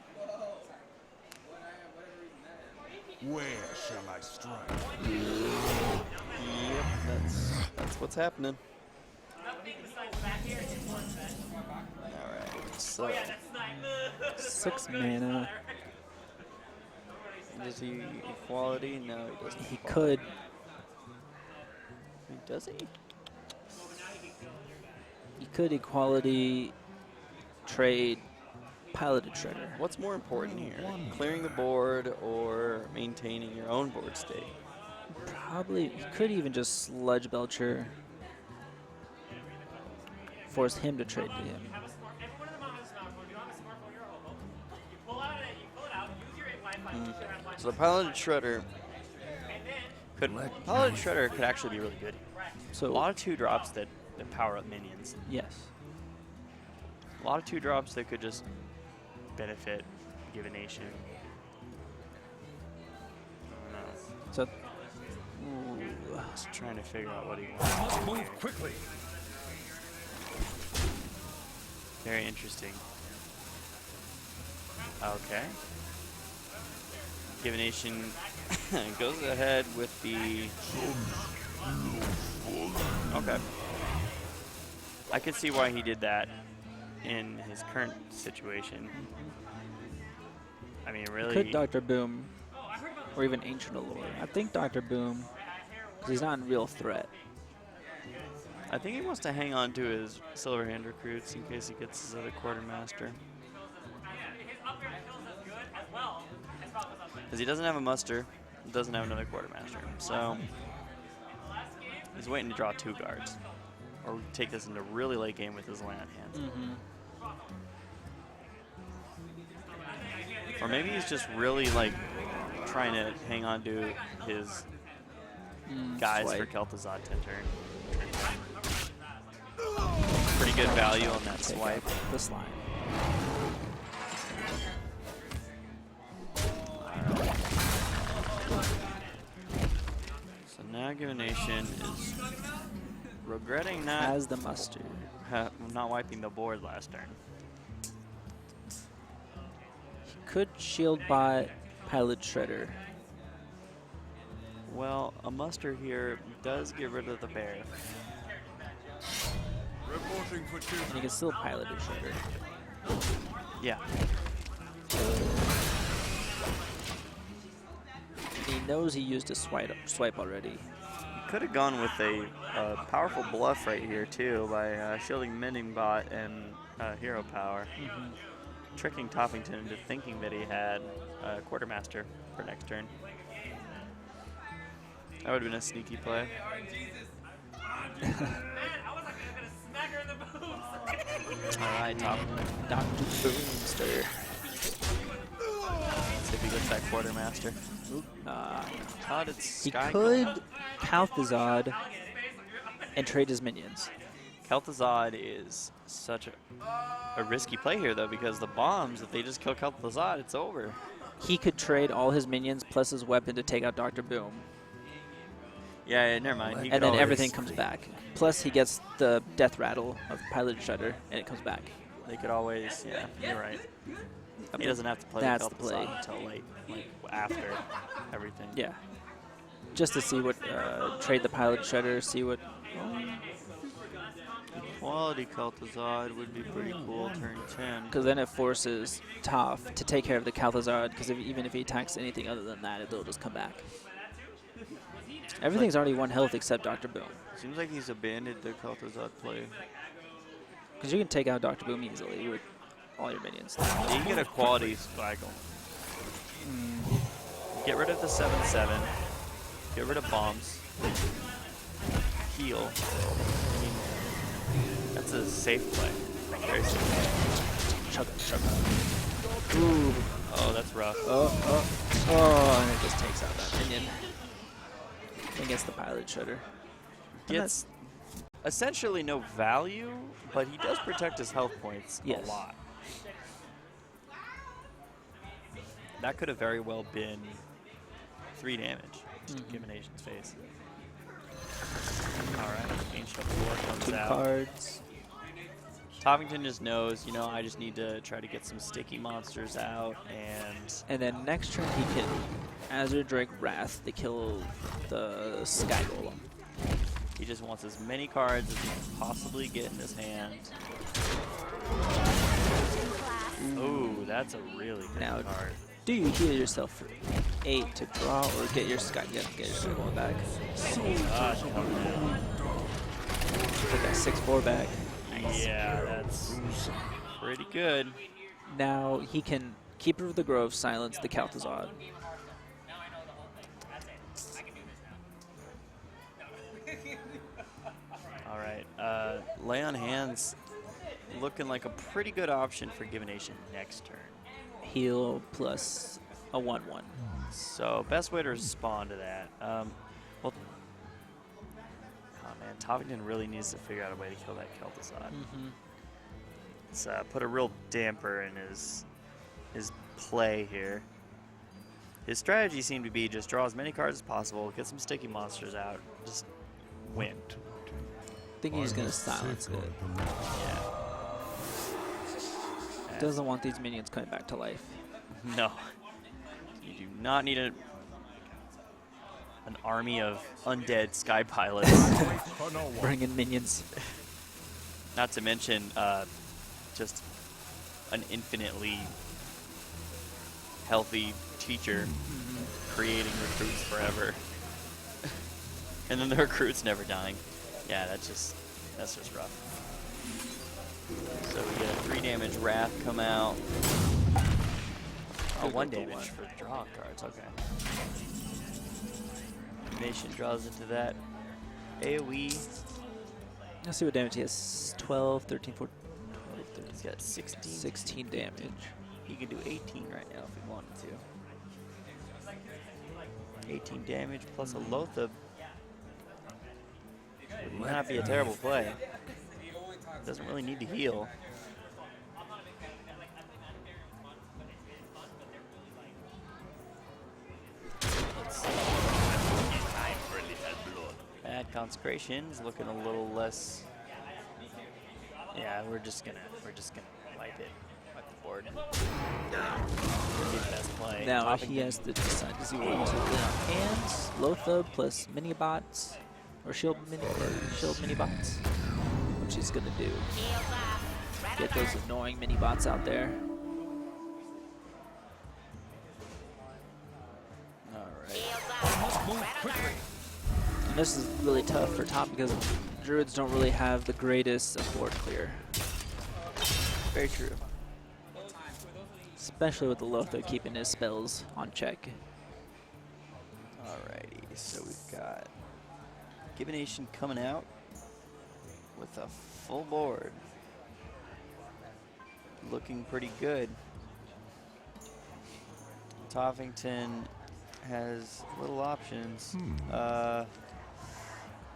Where shall I strike? Yep, that's what's happening. Alright, so 6 mana. does he equality? No, he doesn't. He equality. could. I mean, does he? He could equality trade Piloted Shredder. What's more important here? Clearing the board or maintaining your own board state? Probably, he could even just Sludge Belcher. Force him to trade to him. So the Piloted Shredder could actually be really good. So A lot of 2-drops that power up minions. yes. A lot of 2-drops that could just benefit GibbiNation. I don't know. So Just trying to figure out what he wants to do Move here. quickly. Very interesting. Okay. GibbiNation goes ahead with the... Okay. I could see why he did that in his current situation. I mean, really... could Dr. Boom or even Ancient Allure. I think Dr. Boom, because he's not a real threat. I think he wants to hang on to his Silverhand recruits in case he gets his other quartermaster. Because he doesn't have a muster, doesn't have another quartermaster. So he's waiting to draw 2 guards. Or take this into really late game with his land hands. Or maybe he's just really like trying to hang on to his guys for Swipe. Kel'Thuzad to turn. Pretty good value on that Take swipe. out the slime. So now GibbiNation is Regretting not As the muster. not wiping the board last turn. He could shield by Pilot Shredder. Well, a muster here does get rid of the bear. Reporting for duty. And he can still Pilot a Shredder. Yeah. He knows he used a swipe already. He could have gone with a powerful bluff right here too by shielding Mending Bot and Hero Power, tricking Tophington into thinking that he had Quartermaster for next turn. That would have been a sneaky play. All right, Tophington. Dr. Boomster. See if he gets that Quartermaster. Todd, it's He Sky could God. Kalthazad and trade his minions. Kel'Thuzad is such a risky play here, though, because the bombs, if they just kill Kel'Thuzad, it's over. He could trade all his minions plus his weapon to take out Dr. Boom. Yeah, never mind. He And could then always- everything comes back. Plus he gets the death rattle of Pilot Shredder and it comes back. They could always, yeah, you're right. He doesn't have to play That's the the play. Kel'Thuzad until like after everything. Yeah. Just to see what, trade the Pilot Shredder, see what, Quality Kel'Thuzad would be pretty cool, turn 10. because then it forces Toph to take care of the Kalthazad, because even if he attacks anything other than that, it'll just come back. Everything's already 1 health except Dr. Boom. Seems like he's abandoned the Kel'Thuzad play. Because you can take out Dr. Boom easily with all your minions. You can get a quality cycle. Get rid of the 7/7. Get rid of bombs. Heal. I mean, that's a safe play. Very safe. Chug it, chug it. Ooh. Oh, that's rough. Oh, and it just takes out that minion. And gets the Pilot Shredder. Gets essentially no value, but he does protect his health points Yes. a lot. That could have very well been 3 damage to GibbiNation's face. Alright, Ancient of War comes 2 out. cards. Tophington just knows, you know, I just need to try to get some sticky monsters out, and And then next turn he can Azure Drake Wrath to kill the Sky Golem. he just wants as many cards as he can possibly get in his hand. Ooh, that's a really good Now, card. do you heal yourself for 8 to draw or get your Sky get your Sky Golem back? Gosh, oh, Get that 6/4 back. yeah, that's pretty good. Now he can Keeper of the Grove silence the Kalthazad. All right, Lay on Hands looking like a pretty good option for GibbiNation next turn. Heal plus a 1/1. So best way to respond to that. Well, oh man, Tophington really needs to figure out a way to kill that Kel'Thuzad. It's put a real damper in his play here. His strategy seemed to be just draw as many cards as possible, get some sticky monsters out, just win. I think he's gonna silence it. Yeah. Doesn't want these minions coming back to life. No. You do not need an army of undead sky pilots. Bring in minions. Not to mention just an infinitely healthy teacher creating recruits forever. And then the recruits never dying. Yeah, that's just rough. So we get a 3 damage Wrath come out. Oh, 1 damage for draw cards, okay. Nation draws into that AoE. Let's see what damage he has. 12, 13, 14, 12, 13, He's got 16 damage. He can do 18 right now if he wanted to. 18 damage plus a Lothab. Would not be a terrible play. Doesn't really need to heal. Bad Consecration's looking a little less. Yeah, we're just gonna wipe it, wipe the board. Be the best play. Now he Tophington. has to decide, does he want to play on hands, Lothab plus mini bots, or shield mini bots? Which he's gonna do. Get those annoying mini bots out there. And this is really tough for top because Druids don't really have the greatest board clear. Very true. Especially with the Lothar keeping his spells on check. Alrighty, so we've got GibbiNation coming out with a full board. Looking pretty good. Tophington has little options.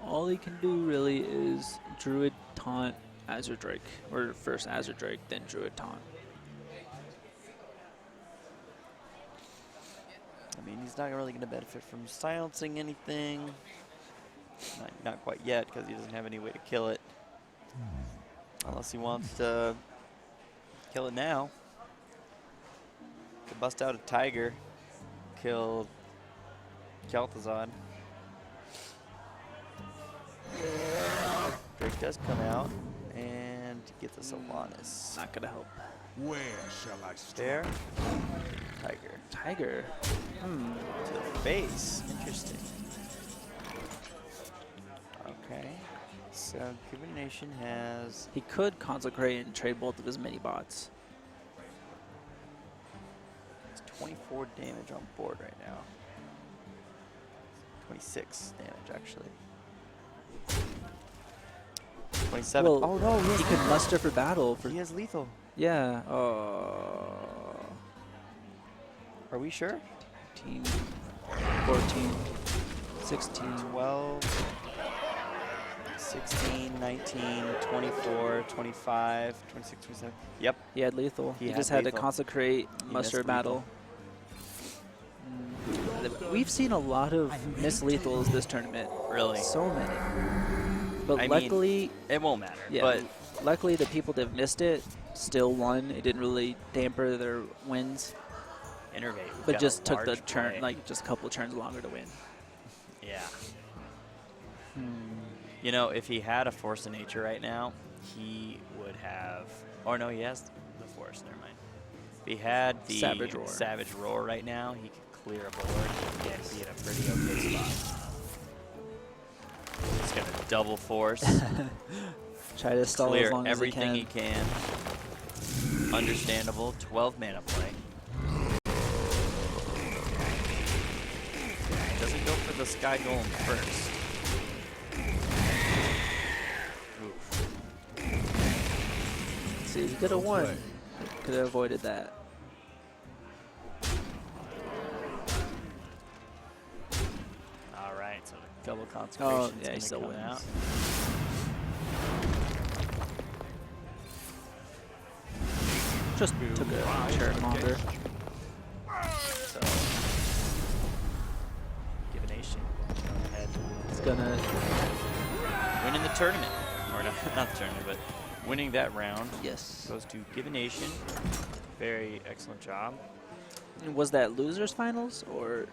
All he can do really is Druid taunt Azure Drake, or first Azure Drake, then Druid taunt. I mean, he's not really going to benefit from silencing anything. Not quite yet, because he doesn't have any way to kill it. Unless he wants to kill it now. Could bust out a Tiger, kill Kel'Thuzad. Drake does come out and gets us Alanis. Not gonna help. Where shall I strike? There. Tiger. Tiger. To the face. Interesting. Okay. So GibbiNation has. He could consecrate and trade both of his mini bots. It's 24 damage on board right now. 26 damage actually. 27. Well, oh no, he could muster for battle. For he has lethal. yeah. Oh. Are we sure? 15, 14, 16. 12, 16, 19, 24, 25, 26, 27. Yep. He had lethal. He He had just had to lethal. consecrate, He muster missed battle. We've seen a lot of miss lethals this tournament. Really? So many. But I mean, luckily, it won't matter. yeah. But Luckily, the people that missed it still won. It didn't really damper their wins, Innervate. we've but got just a took the large turn, play. like just a couple of turns longer to win. Yeah. You know, if he had a Force of Nature right now, he would have. Or no, he has the Force. Never mind. If he had the Savage Roar. right now, he could clear a board and be in a pretty okay spot. He's gonna double Force, Try to stall as clear long as he everything can. he can. Understandable. 12 mana play. Doesn't go for the Sky Golem first. Oof. See, he could have won. Could have avoided that. All right, so the double consecration. Oh, yeah, he still wins. Out. Just took a turn longer. So, GibbiNation. Go ahead. It's gonna. Winning the tournament, or not the tournament, but winning that round Yes. goes to GibbiNation. Very excellent job. Was that losers finals or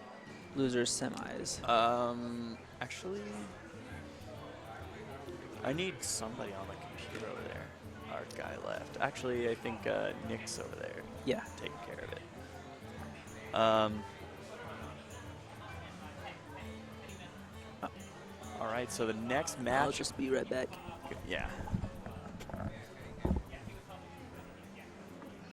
losers semis? Actually, I need somebody on the computer over there. Our guy left. Actually, I think Nick's over there Yeah. taking care of it. All right, so the next match. I'll just be right back. Yeah.